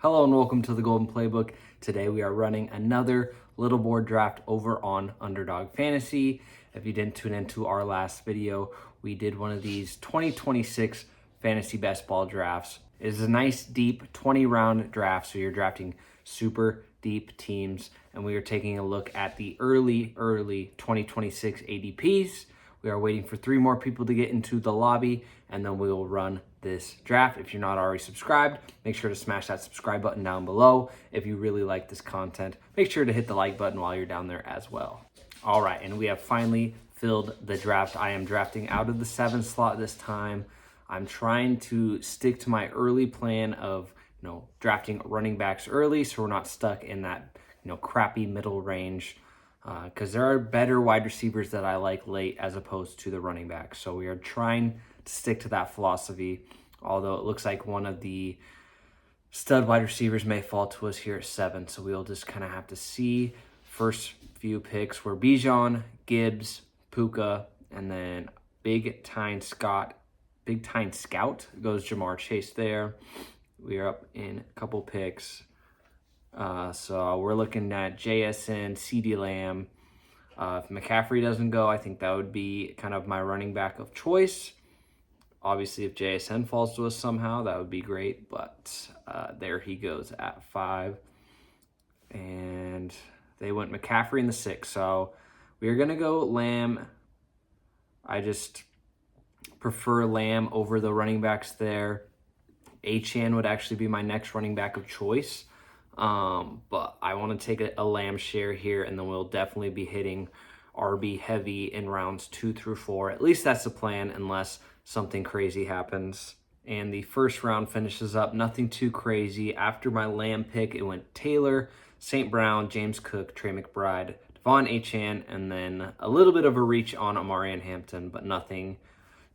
Hello and welcome to the Golden Playbook. Today we are running another little board draft over on Underdog Fantasy. If you didn't tune into our last video, we did one of these 2026 Fantasy Best Ball drafts. It is a nice deep 20-round draft, so you're drafting super deep teams, and we are taking a look at the early 2026 ADPs. We are waiting for 3 more people to get into the lobby, and then we will run this draft. If you're not already subscribed, make sure to smash that subscribe button down below. If you really like this content, make sure to hit the like button while you're down there as well. All right, and we have finally filled the draft. I am drafting out of the 7 slot this time. I'm trying to stick to my early plan of drafting running backs early, so we're not stuck in that crappy middle range, because there are better wide receivers that I like late as opposed to the running backs. So we are trying to stick to that philosophy, although it looks like one of the stud wide receivers may fall to us here at 7. So we'll just kind of have to see. First few picks were Bijan, Gibbs, Puka, and then Big Time Scout goes Jamar Chase there. We are up in a couple picks. So we're looking at JSN, CeeDee Lamb. If McCaffrey doesn't go, I think that would be kind of my running back of choice. Obviously, if JSN falls to us somehow, that would be great. But there he goes at 5. And they went McCaffrey in the 6. So we're going to go Lamb. I just prefer Lamb over the running backs there. Achane would actually be my next running back of choice. But I want to take a Lamb share here, and then we'll definitely be hitting RB heavy in rounds 2 through 4. At least that's the plan, unless something crazy happens. And the first round finishes up nothing too crazy. After my Lamb pick, it went Taylor, St. Brown, James Cook, Trey McBride, Devon Achane, and then a little bit of a reach on Amari and Hampton, but nothing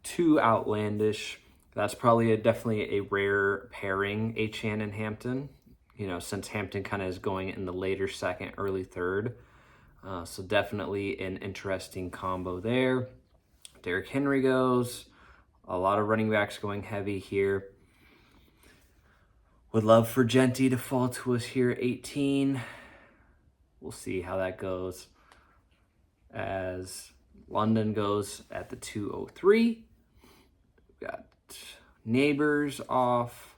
too outlandish. That's probably definitely a rare pairing, Achane and Hampton, since Hampton kind of is going in the later second, early third. So definitely an interesting combo there. Derrick Henry goes. A lot of running backs going heavy here. Would love for Genty to fall to us here at 18. We'll see how that goes. As London goes at the 203. We got Neighbors off.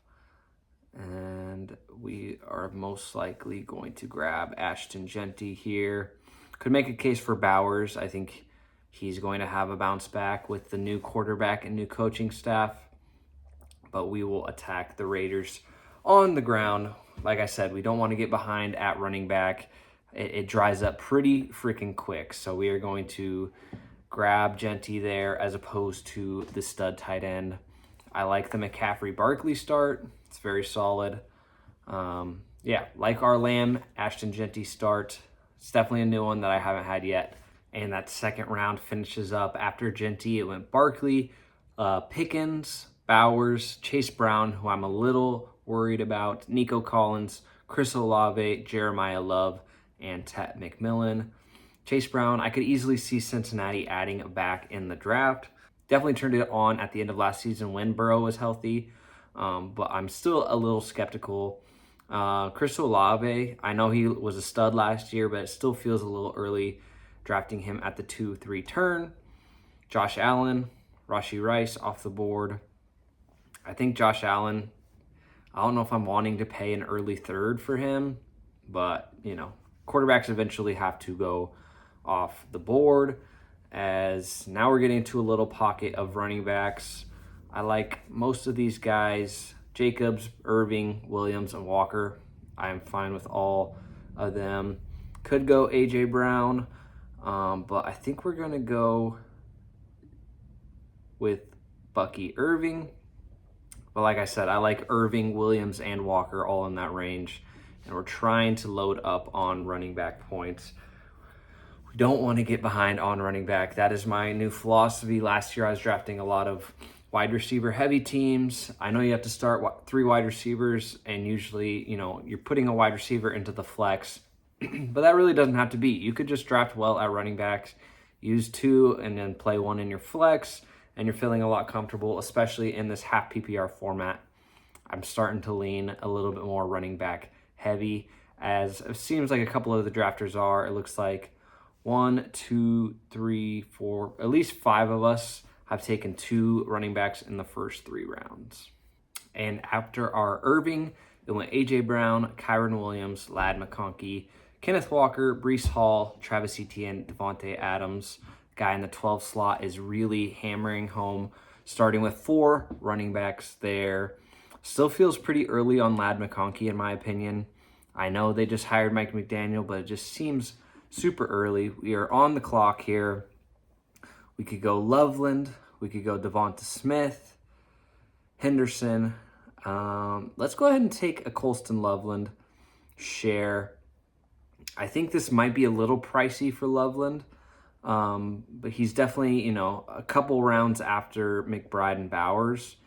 And we are most likely going to grab Ashton Genty here. Could make a case for Bowers. I think he's going to have a bounce back with the new quarterback and new coaching staff. But we will attack the Raiders on the ground. Like I said, we don't want to get behind at running back. It dries up pretty freaking quick. So we are going to grab Genty there as opposed to the stud tight end. I like the McCaffrey-Barkley start. It's very solid. Like our Lamb, Ashton Genty start. It's definitely a new one that I haven't had yet. And that second round finishes up after Genty. It went Barkley, Pickens, Bowers, Chase Brown, who I'm a little worried about, Nico Collins, Chris Olave, Jeremiah Love, and Ted McMillan. Chase Brown, I could easily see Cincinnati adding back in the draft. Definitely turned it on at the end of last season when Burrow was healthy. But I'm still a little skeptical. Chris Olave, I know he was a stud last year, but it still feels a little early drafting him at the 2-3 turn. Josh Allen, Rashee Rice off the board. I think Josh Allen, I don't know if I'm wanting to pay an early third for him, but, quarterbacks eventually have to go off the board. As now we're getting into a little pocket of running backs. I like most of these guys, Jacobs, Irving, Williams, and Walker. I am fine with all of them. Could go A.J. Brown, but I think we're going to go with Bucky Irving. But like I said, I like Irving, Williams, and Walker all in that range. And we're trying to load up on running back points. We don't want to get behind on running back. That is my new philosophy. Last year I was drafting a lot of wide receiver heavy teams. I know you have to start 3 wide receivers, and usually, you're putting a wide receiver into the flex, but that really doesn't have to be. You could just draft well at running backs, use 2, and then play 1 in your flex, and you're feeling a lot comfortable, especially in this half PPR format. I'm starting to lean a little bit more running back heavy, as it seems like a couple of the drafters are. It looks like 1, 2, 3, 4, at least 5 of us have taken 2 running backs in the first 3 rounds. And after our Irving, it went A.J. Brown, Kyron Williams, Ladd McConkey, Kenneth Walker, Breece Hall, Travis Etienne, Devontae Adams. Guy in the 12 slot is really hammering home, starting with 4 running backs there. Still feels pretty early on Ladd McConkey, in my opinion. I know they just hired Mike McDaniel, but it just seems super early. We are on the clock here. We could go Loveland. We could go Devonta Smith, Henderson. Let's go ahead and take a Colston Loveland share. I think this might be a little pricey for Loveland, but he's definitely, a couple rounds after McBride and Bowers.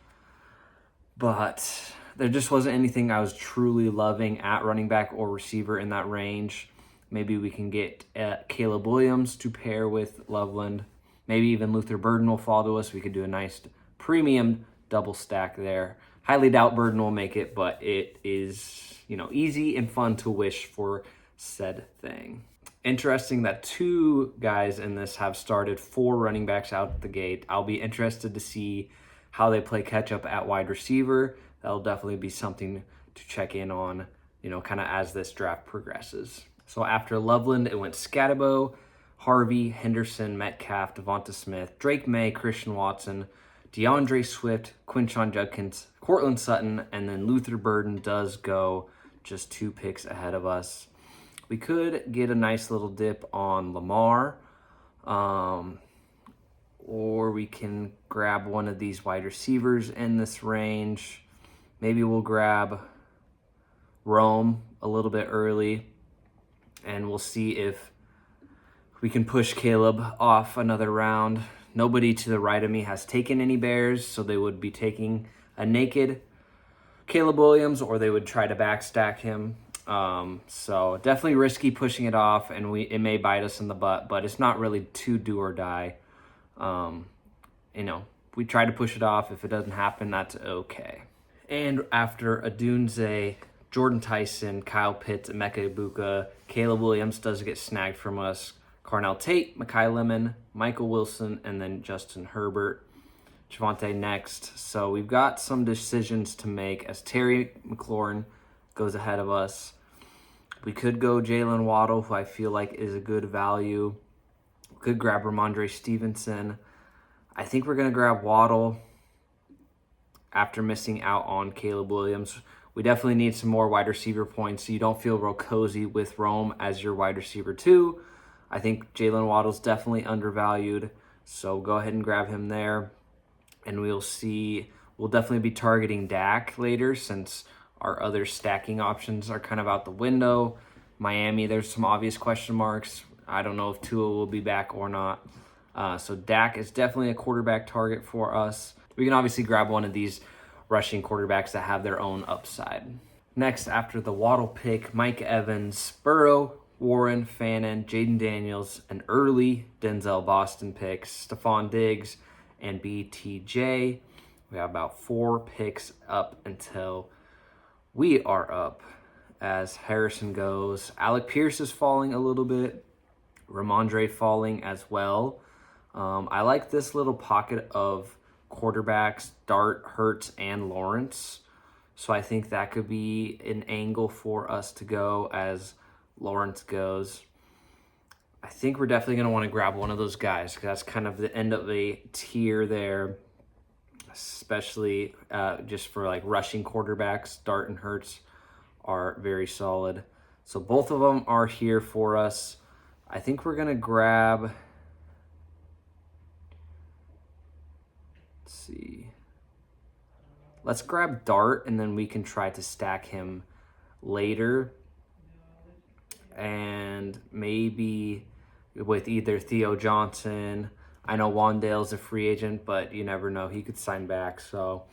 But there just wasn't anything I was truly loving at running back or receiver in that range. Maybe we can get Caleb Williams to pair with Loveland. Maybe even Luther Burden will fall to us. We could do a nice premium double stack there. Highly doubt Burden will make it, but it is, easy and fun to wish for said thing. Interesting that 2 guys in this have started 4 running backs out the gate. I'll be interested to see how they play catch up at wide receiver. That'll definitely be something to check in on, kind of as this draft progresses. So after Loveland, it went Scatabo, Harvey, Henderson, Metcalf, Devonta Smith, Drake May, Christian Watson, DeAndre Swift, Quinshon Judkins, Cortland Sutton, and then Luther Burden does go just 2 picks ahead of us. We could get a nice little dip on Lamar, or we can grab one of these wide receivers in this range. Maybe we'll grab Rome a little bit early, and we'll see if we can push Caleb off another round. Nobody to the right of me has taken any Bears, so they would be taking a naked Caleb Williams, or they would try to backstack him. So definitely risky pushing it off, and it may bite us in the butt, but it's not really too do or die. We try to push it off. If it doesn't happen, that's okay. And after Adunze, Jordan Tyson, Kyle Pitts, Emeka Ibuka, Caleb Williams does get snagged from us. Carnell Tate, Mekhi Lemon, Michael Wilson, and then Justin Herbert. Javonte next. So we've got some decisions to make as Terry McLaurin goes ahead of us. We could go Jalen Waddle, who I feel like is a good value. We could grab Ramondre Stevenson. I think we're going to grab Waddle after missing out on Caleb Williams. We definitely need some more wide receiver points so you don't feel real cozy with Rome as your wide receiver too. I think Jalen Waddle's definitely undervalued, so go ahead and grab him there. And we'll see. We'll definitely be targeting Dak later since our other stacking options are kind of out the window. Miami, there's some obvious question marks. I don't know if Tua will be back or not. So Dak is definitely a quarterback target for us. We can obviously grab one of these rushing quarterbacks that have their own upside. Next, after the Waddle pick, Mike Evans, Burrow, Warren, Fannin, Jaden Daniels, an early Denzel Boston picks, Stephon Diggs, and BTJ. We have about 4 picks up until we are up as Harrison goes. Alec Pierce is falling a little bit. Ramondre falling as well. I like this little pocket of quarterbacks, Dart, Hurts, and Lawrence. So I think that could be an angle for us to go as Lawrence goes. I think we're definitely going to want to grab one of those guys because that's kind of the end of a tier there, especially just for like rushing quarterbacks. Dart and Hurts are very solid. So both of them are here for us. I think we're going to grab, let's see. Let's grab Dart and then we can try to stack him later. And maybe with either Theo Johnson. I know Wandale's a free agent, but you never know. He could sign back. So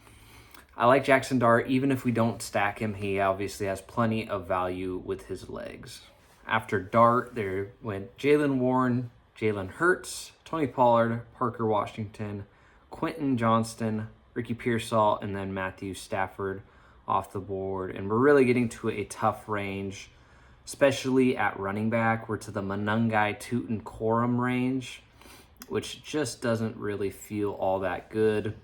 I like Jackson Dart. Even if we don't stack him, he obviously has plenty of value with his legs. After Dart, there went Jalen Warren, Jalen Hurts, Tony Pollard, Parker Washington, Quentin Johnston, Ricky Pearsall, and then Matthew Stafford. off the board. And we're really getting to a tough range, especially at running back. We're to the Manungai, Tootin, Corum range, which just doesn't really feel all that good.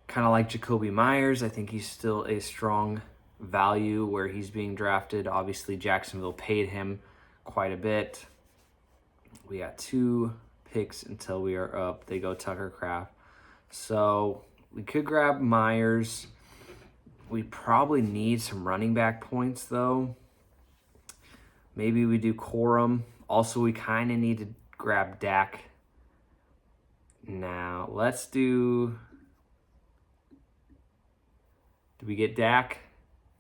Kind of like Jacoby Myers. I think he's still a strong value where he's being drafted. Obviously, Jacksonville paid him quite a bit. We got 2 picks until we are up. They go Tucker Kraft. So we could grab Myers. We probably need some running back points, though. Maybe we do Corum. Also, we kind of need to grab Dak. Now, let's do... Did we get Dak?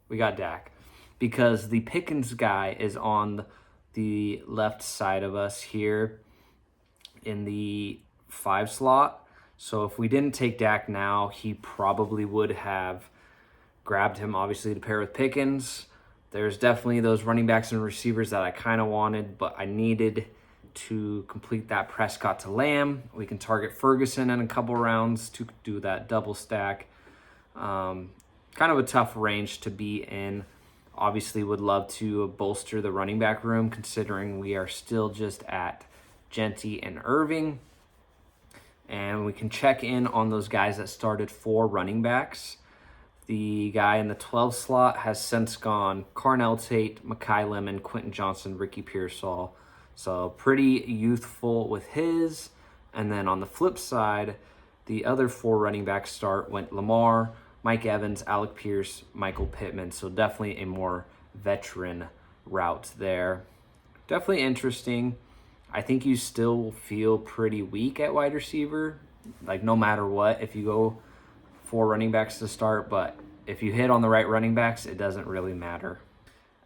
We got Dak. Because the Pickens guy is on the left side of us here in the 5 slot. So if we didn't take Dak now, he probably would have grabbed him, obviously, to pair with Pickens. There's definitely those running backs and receivers that I kind of wanted, but I needed to complete that Prescott to Lamb. We can target Ferguson in a couple rounds to do that double stack. Kind of a tough range to be in. Obviously would love to bolster the running back room, considering we are still just at Genty and Irving. And we can check in on those guys that started 4 running backs. The guy in the 12 slot has since gone Carnell Tate, Mekhi Lemon, Quentin Johnson, Ricky Pearsall. So pretty youthful with his. And then on the flip side, the other 4 running backs went Lamar, Mike Evans, Alec Pierce, Michael Pittman. So definitely a more veteran route there. Definitely interesting. I think you still feel pretty weak at wide receiver, like no matter what, if you go 4 running backs to start. But if you hit on the right running backs, it doesn't really matter.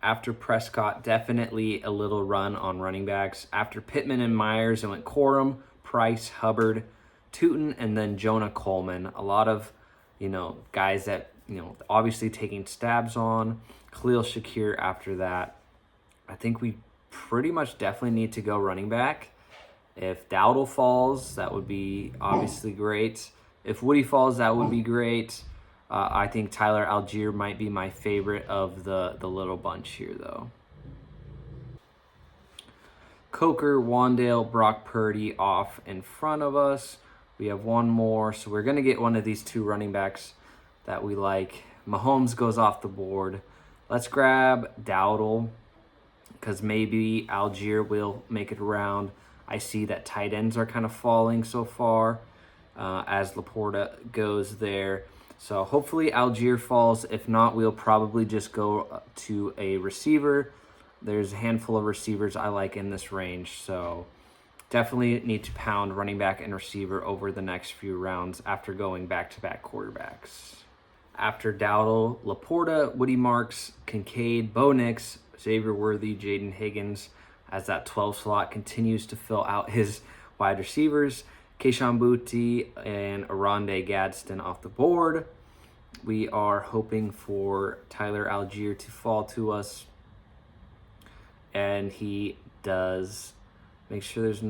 After Prescott, definitely a little run on running backs. After Pittman and Myers, it went Corum, Price, Hubbard, Tootin, and then Jonah Coleman. A lot of guys that, obviously taking stabs on. Khalil Shakir after that. I think we pretty much definitely need to go running back. If Dowdle falls, that would be obviously great. If Woody falls, that would be great. I think Tyler Algier might be my favorite of the little bunch here, though. Coker, Wandale, Brock Purdy off in front of us. We have one more, so we're going to get one of these 2 running backs that we like. Mahomes goes off the board. Let's grab Dowdle, because maybe Algier will make it around. I see that tight ends are kind of falling so far as Laporta goes there. So hopefully Algier falls. If not, we'll probably just go to a receiver. There's a handful of receivers I like in this range, so definitely need to pound running back and receiver over the next few rounds after going back-to-back quarterbacks. After Dowdle, Laporta, Woody Marks, Kincaid, Bo Nix, Xavier Worthy, Jaden Higgins, as that 12 slot continues to fill out his wide receivers. Keishon Boutte and Aronde Gadsden off the board. We are hoping for Tyler Algier to fall to us, and he does. Make sure there's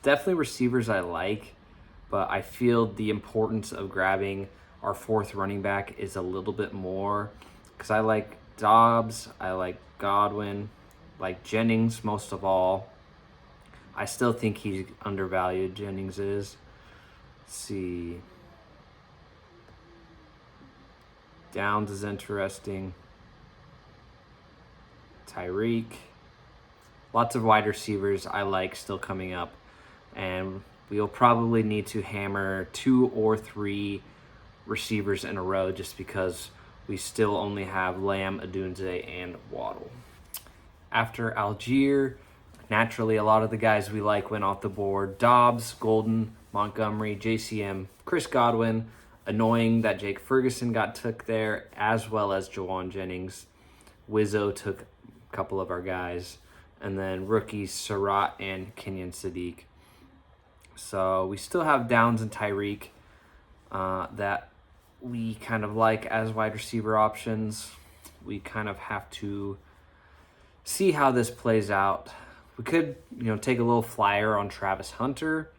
definitely receivers I like, but I feel the importance of grabbing our 4th running back is a little bit more, because I like Dobbs, I like Godwin, like Jennings most of all. I still think he's undervalued, Jennings is. Let's see. Downs is interesting. Tyreek. Lots of wide receivers I like still coming up. And we'll probably need to hammer 2 or 3 receivers in a row just because we still only have Lamb, Adunze, and Waddle. After Algier, naturally a lot of the guys we like went off the board. Dobbs, Golden, Montgomery, JCM, Chris Godwin. Annoying that Jake Ferguson took there, as well as Jawan Jennings. Wizzo took a couple of our guys. And then rookies Surratt and Kenyon Sadiq. So we still have Downs and Tyreek that we kind of like as wide receiver options. We kind of have to see how this plays out. We could, take a little flyer on Travis Hunter.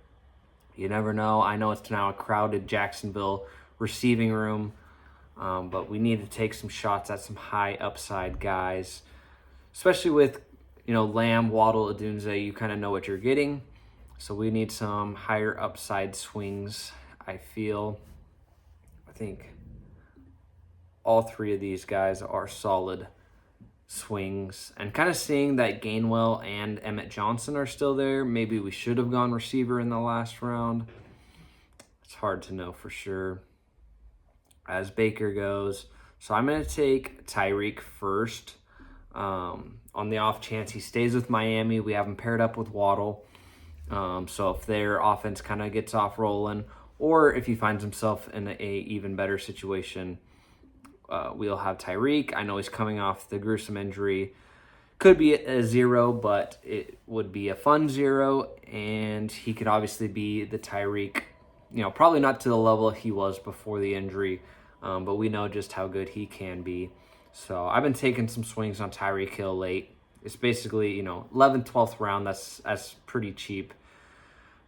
You never know. I know it's now a crowded Jacksonville receiving room. But we need to take some shots at some high upside guys, especially with, Lamb, Waddle, Adunze. You kind of know what you're getting. So we need some higher upside swings, I think all three of these guys are solid swings. And kind of seeing that Gainwell and Emmett Johnson are still there. Maybe we should have gone receiver in the last round. It's hard to know for sure as Baker goes. So I'm going to take Tyreek first. On the off chance he stays with Miami, we have him paired up with Waddle. So if their offense kind of gets off rolling, or if he finds himself in a even better situation, we'll have Tyreek. I know he's coming off the gruesome injury. Could be a 0, but it would be a fun 0, and he could obviously be the Tyreek, probably not to the level he was before the injury, but we know just how good he can be. So I've been taking some swings on Tyreek Hill late. It's basically, 11th, 12th round. That's pretty cheap.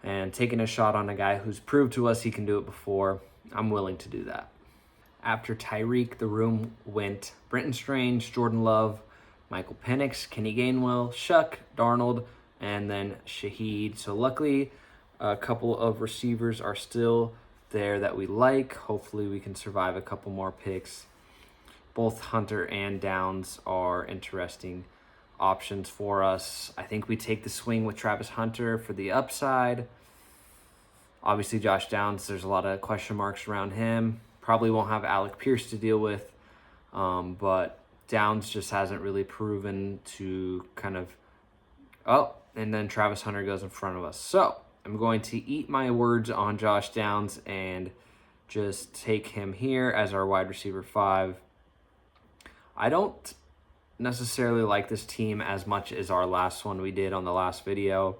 And taking a shot on a guy who's proved to us he can do it before, I'm willing to do that. After Tyreek, the room went Brenton Strange, Jordan Love, Michael Penix, Kenny Gainwell, Shuck, Darnold, and then Shaheed. So luckily, a couple of receivers are still there that we like. Hopefully we can survive a couple more picks. Both Hunter and Downs are interesting options for us. I think we take the swing with Travis Hunter for the upside. Obviously, Josh Downs, there's a lot of question marks around him. Probably won't have Alec Pierce to deal with, but Downs just hasn't really proven to kind of... Oh, and then Travis Hunter goes in front of us. So I'm going to eat my words on Josh Downs and just take him here as our wide receiver 5. I don't necessarily like this team as much as our last one we did on the last video.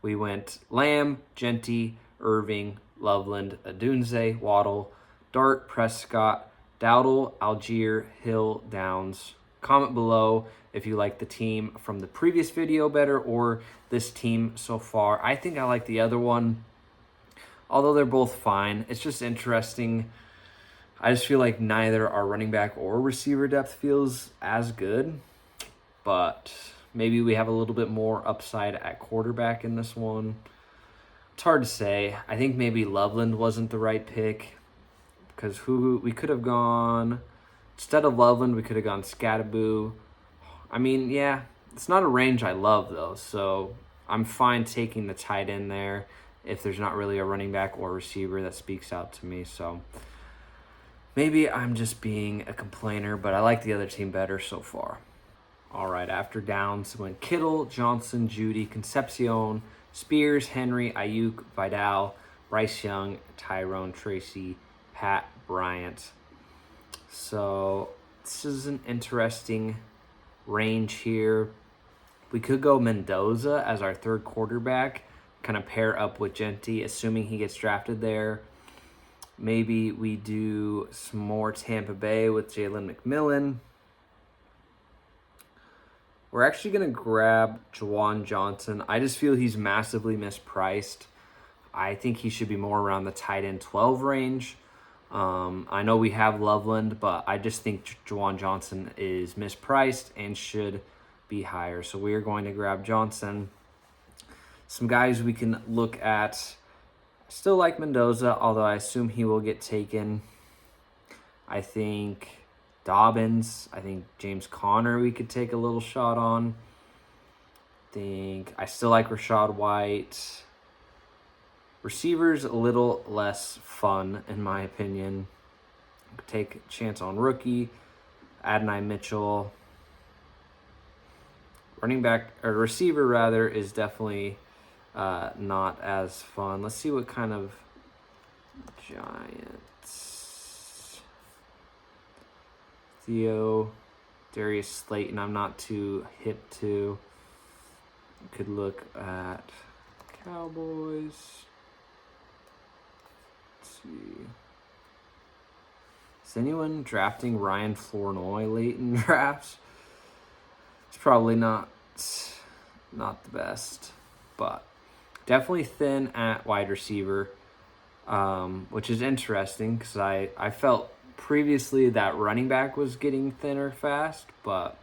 We went Lamb, Genty, Irving, Loveland, Adunze, Waddle, Dart, Prescott, Dowdle, Algier, Hill, Downs. Comment below if you like the team from the previous video better or this team so far. I think I like the other one, although they're both fine. It's just interesting. I just feel like neither our running back or receiver depth feels as good, but maybe we have a little bit more upside at quarterback in this one. It's hard to say. I think maybe Loveland wasn't the right pick because who we could have gone instead of Loveland, we could have gone Scattaboo. I mean, yeah, it's not a range I love though, so I'm fine taking the tight end there if there's not really a running back or receiver that speaks out to me. So maybe I'm just being a complainer, but I like the other team better so far. All right, after Downs went Kittle, Johnson, Judy, Concepcion, Spears, Henry, Ayuk, Vidal, Bryce Young, Tyrone, Tracy, Pat, Bryant. So this is an interesting range here. We could go Mendoza as our third quarterback, kind of pair up with Genty, assuming he gets drafted there. Maybe we do some more Tampa Bay with Jalen McMillan. We're actually going to grab Juwan Johnson. I just feel he's massively mispriced. I think he should be more around the tight end 12 range. I know we have Loveland, but I just think Juwan Johnson is mispriced and should be higher. So we are going to grab Johnson. Some guys we can look at. Still like Mendoza, although I assume he will get taken. I think Dobbins. I think James Conner we could take a little shot on. I still like Rashad White. Receivers a little less fun in my opinion. Take a chance on rookie. Adonai Mitchell. Receiver rather is definitely not as fun. Let's see what kind of Giants. Theo, Darius Slayton, I'm not too hip to. Could look at Cowboys. Let's see. Is anyone drafting Ryan Flournoy late in drafts? It's probably not the best, but definitely thin at wide receiver. which is interesting because I felt previously that running back was getting thinner fast, but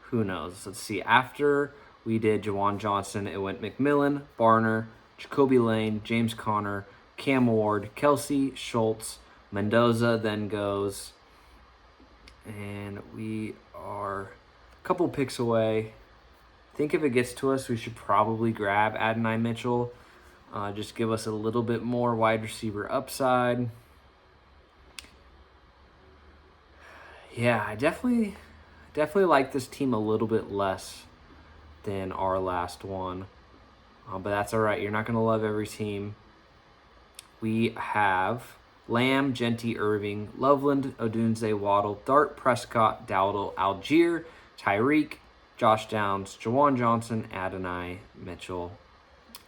who knows? Let's see. After we did Jawan Johnson, it went McMillan, Barner, Jacoby Lane, James Conner, Cam Ward, Kelsey, Schultz, Mendoza then goes. And we are a couple picks away. I think if it gets to us, we should probably grab Adonai Mitchell. Just give us a little bit more wide receiver upside. Yeah, I definitely like this team a little bit less than our last one. But that's all right. You're not going to love every team. We have Lamb, Genty, Irving, Loveland, Odunze, Waddle, Dart, Prescott, Dowdle, Algier, Tyreek, Josh Downs, Jawan Johnson, Adonai Mitchell.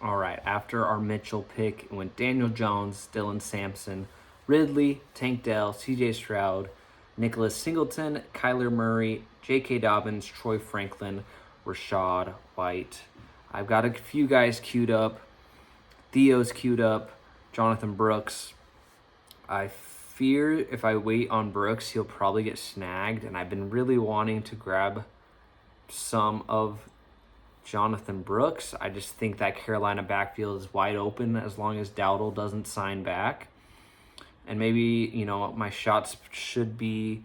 All right, after our Mitchell pick, it went Daniel Jones, Dylan Sampson, Ridley, Tank Dell, CJ Stroud, Nicholas Singleton, Kyler Murray, J.K. Dobbins, Troy Franklin, Rashad White. I've got a few guys queued up. Theo's queued up. Jonathan Brooks. I fear if I wait on Brooks, he'll probably get snagged, and I've been really wanting to grab some of Jonathan Brooks. I just think that Carolina backfield is wide open as long as Dowdle doesn't sign back. And maybe, my shots should be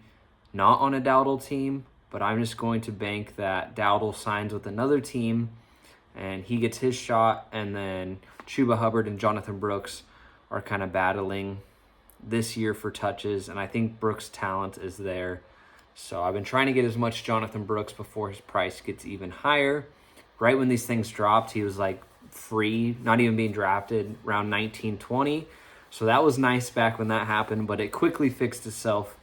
not on a Dowdle team, but I'm just going to bank that Dowdle signs with another team and he gets his shot, and then Chuba Hubbard and Jonathan Brooks are kind of battling this year for touches, and I think Brooks' talent is there. So I've been trying to get as much Jonathan Brooks before his price gets even higher. Right when these things dropped, he was like free, not even being drafted, around 1920. So that was nice back when that happened, but it quickly fixed itself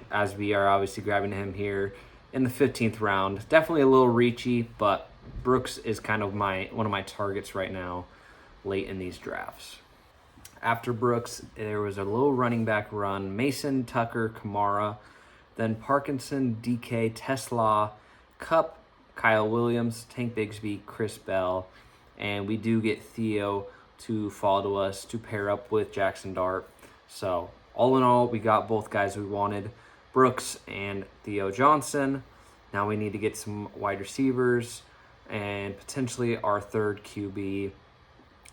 as we are obviously grabbing him here in the 15th round. Definitely a little reachy, but Brooks is kind of one of my targets right now late in these drafts. After Brooks, there was a little running back run. Mason, Tucker, Kamara, then Parkinson, DK, Tesla, Cup, Kyle Williams, Tank Bigsby, Chris Bell, and we do get Theo to follow us to pair up with Jackson Dart. So all in all, we got both guys we wanted, Brooks and Theo Johnson. Now we need to get some wide receivers and potentially our third QB.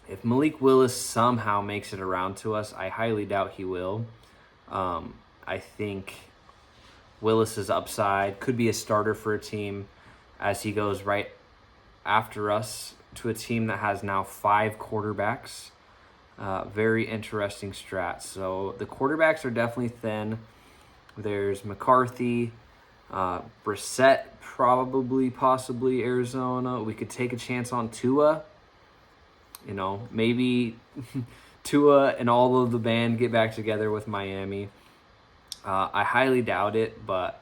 If Malik Willis somehow makes it around to us, I highly doubt he will. I think Willis's upside could be a starter for a team as he goes right after us to a team that has now 5 quarterbacks. Very interesting strat. So the quarterbacks are definitely thin. There's McCarthy, Brissett, possibly Arizona. We could take a chance on Tua. Maybe Tua and all of the band get back together with Miami. I highly doubt it, but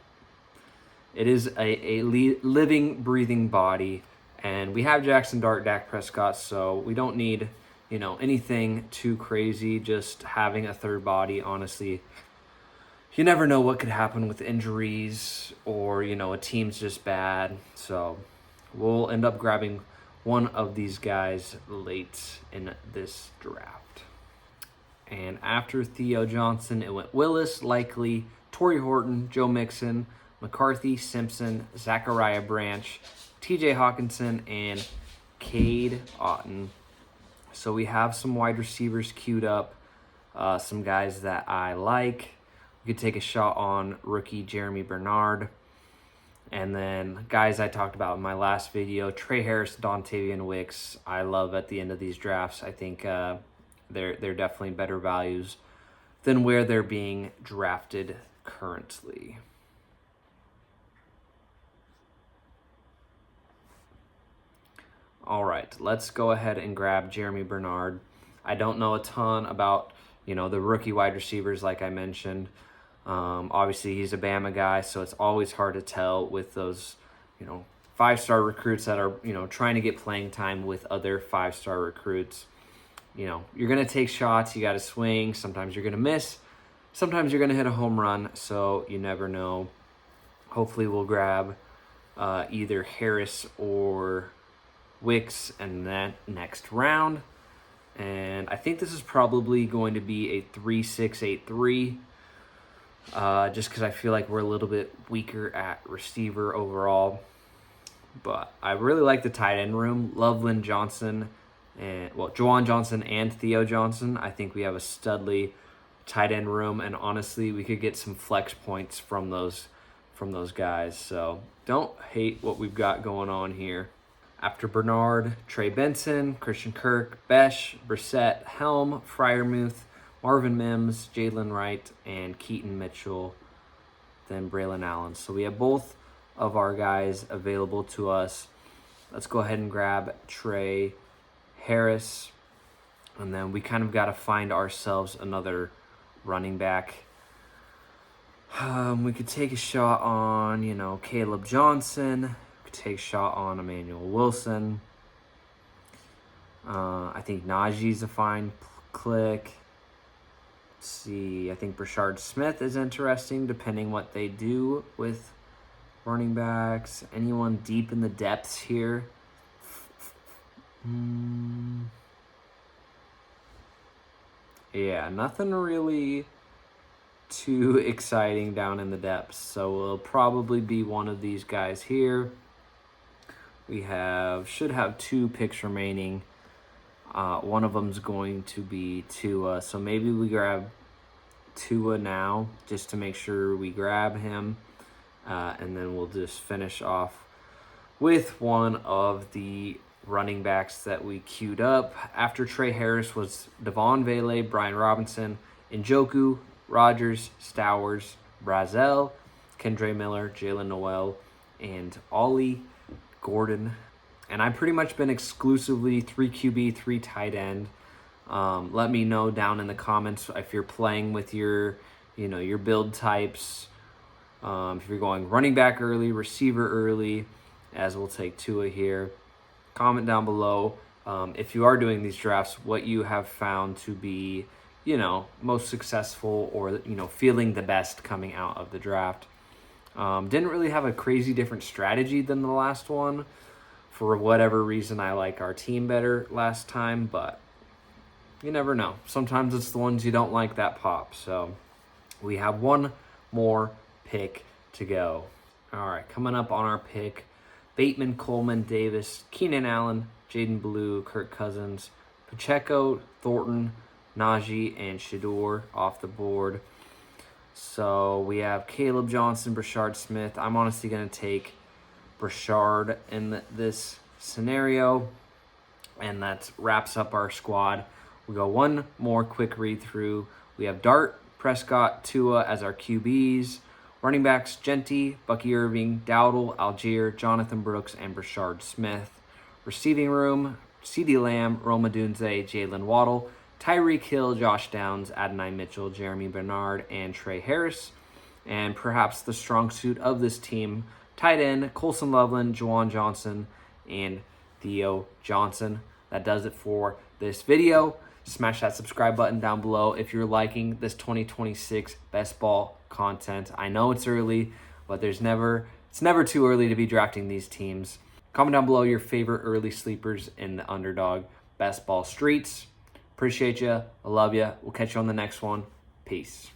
it is a living, breathing body. And we have Jackson Dart, Dak Prescott, so we don't need, anything too crazy. Just having a third body, honestly. You never know what could happen with injuries or, a team's just bad. So we'll end up grabbing one of these guys late in this draft. And after Theo Johnson, it went Willis, Likely, Torrey Horton, Joe Mixon, McCarthy, Simpson, Zachariah Branch, TJ Hawkinson, and Cade Otton. So we have some wide receivers queued up, some guys that I like. We could take a shot on rookie Jeremy Bernard. And then guys I talked about in my last video, Trey Harris, Dontavian Wicks, I love at the end of these drafts. I think they're definitely better values than where they're being drafted currently. All right, let's go ahead and grab Jeremy Bernard. I don't know a ton about, the rookie wide receivers like I mentioned. Obviously, he's a Bama guy, so it's always hard to tell with those, 5-star recruits that are, trying to get playing time with other 5-star recruits. You're going to take shots. You got to swing. Sometimes you're going to miss. Sometimes you're going to hit a home run, so you never know. Hopefully, we'll grab either Harris or Wicks in that next round. And I think this is probably going to be a 3-6-8-3. Just because I feel like we're a little bit weaker at receiver overall. But I really like the tight end room. Loveland Johnson Juwan Johnson and Theo Johnson. I think we have a studly tight end room, and honestly, we could get some flex points from those guys. So don't hate what we've got going on here. After Bernard, Trey Benson, Christian Kirk, Besh, Brissett, Helm, Freiermuth, Marvin Mims, Jalen Wright, and Keaton Mitchell, then Braylon Allen. So we have both of our guys available to us. Let's go ahead and grab Trey Harris, and then we kind of got to find ourselves another running back. We could take a shot on, Caleb Johnson. We could take a shot on Emmanuel Wilson. I think Najee's a fine click. Let's see. I think Brashard Smith is interesting, depending what they do with running backs. Anyone deep in the depths here? Yeah, nothing really too exciting down in the depths. So we'll probably be one of these guys here. We should have 2 picks remaining. One of them's going to be Tua. So maybe we grab Tua now just to make sure we grab him. And then we'll just finish off with one of the running backs that we queued up. After Trey Harris was Devon Vele, Brian Robinson, Njoku, Rogers, Stowers, Brazel, Kendre Miller, Jalen Noel, and Ollie Gordon. And I've pretty much been exclusively 3 QB, 3 tight end. Let me know down in the comments if you're playing with your build types. If you're going running back early, receiver early, as we'll take Tua here. Comment down below if you are doing these drafts, what you have found to be, most successful or, feeling the best coming out of the draft. Didn't really have a crazy different strategy than the last one. For whatever reason, I like our team better last time, but you never know. Sometimes it's the ones you don't like that pop. So we have one more pick to go. All right, coming up on our pick, Bateman, Coleman, Davis, Keenan Allen, Jaden Blue, Kirk Cousins, Pacheco, Thornton, Najee, and Shador off the board. So we have Caleb Johnson, Brashard Smith. I'm honestly going to take Brashard in this scenario, and that wraps up our squad. We go one more quick read through. We have Dart, Prescott, Tua as our QBs. Running backs, Genty, Bucky Irving, Dowdle, Algier, Jonathan Brooks, and Brashard Smith. Receiving room, CeeDee Lamb, Rome Odunze, Jalen Waddle, Tyreek Hill, Josh Downs, Adonai Mitchell, Jeremy Bernard, and Trey Harris. And perhaps the strong suit of this team, tight end, Colson Loveland, Juwan Johnson, and Theo Johnson. That does it for this video. Smash that subscribe button down below if you're liking this 2026 Best Ball content. I know it's early, but it's never too early to be drafting these teams. Comment down below your favorite early sleepers in the Underdog Best Ball streets. Appreciate you. I love you. We'll catch you on the next one. Peace.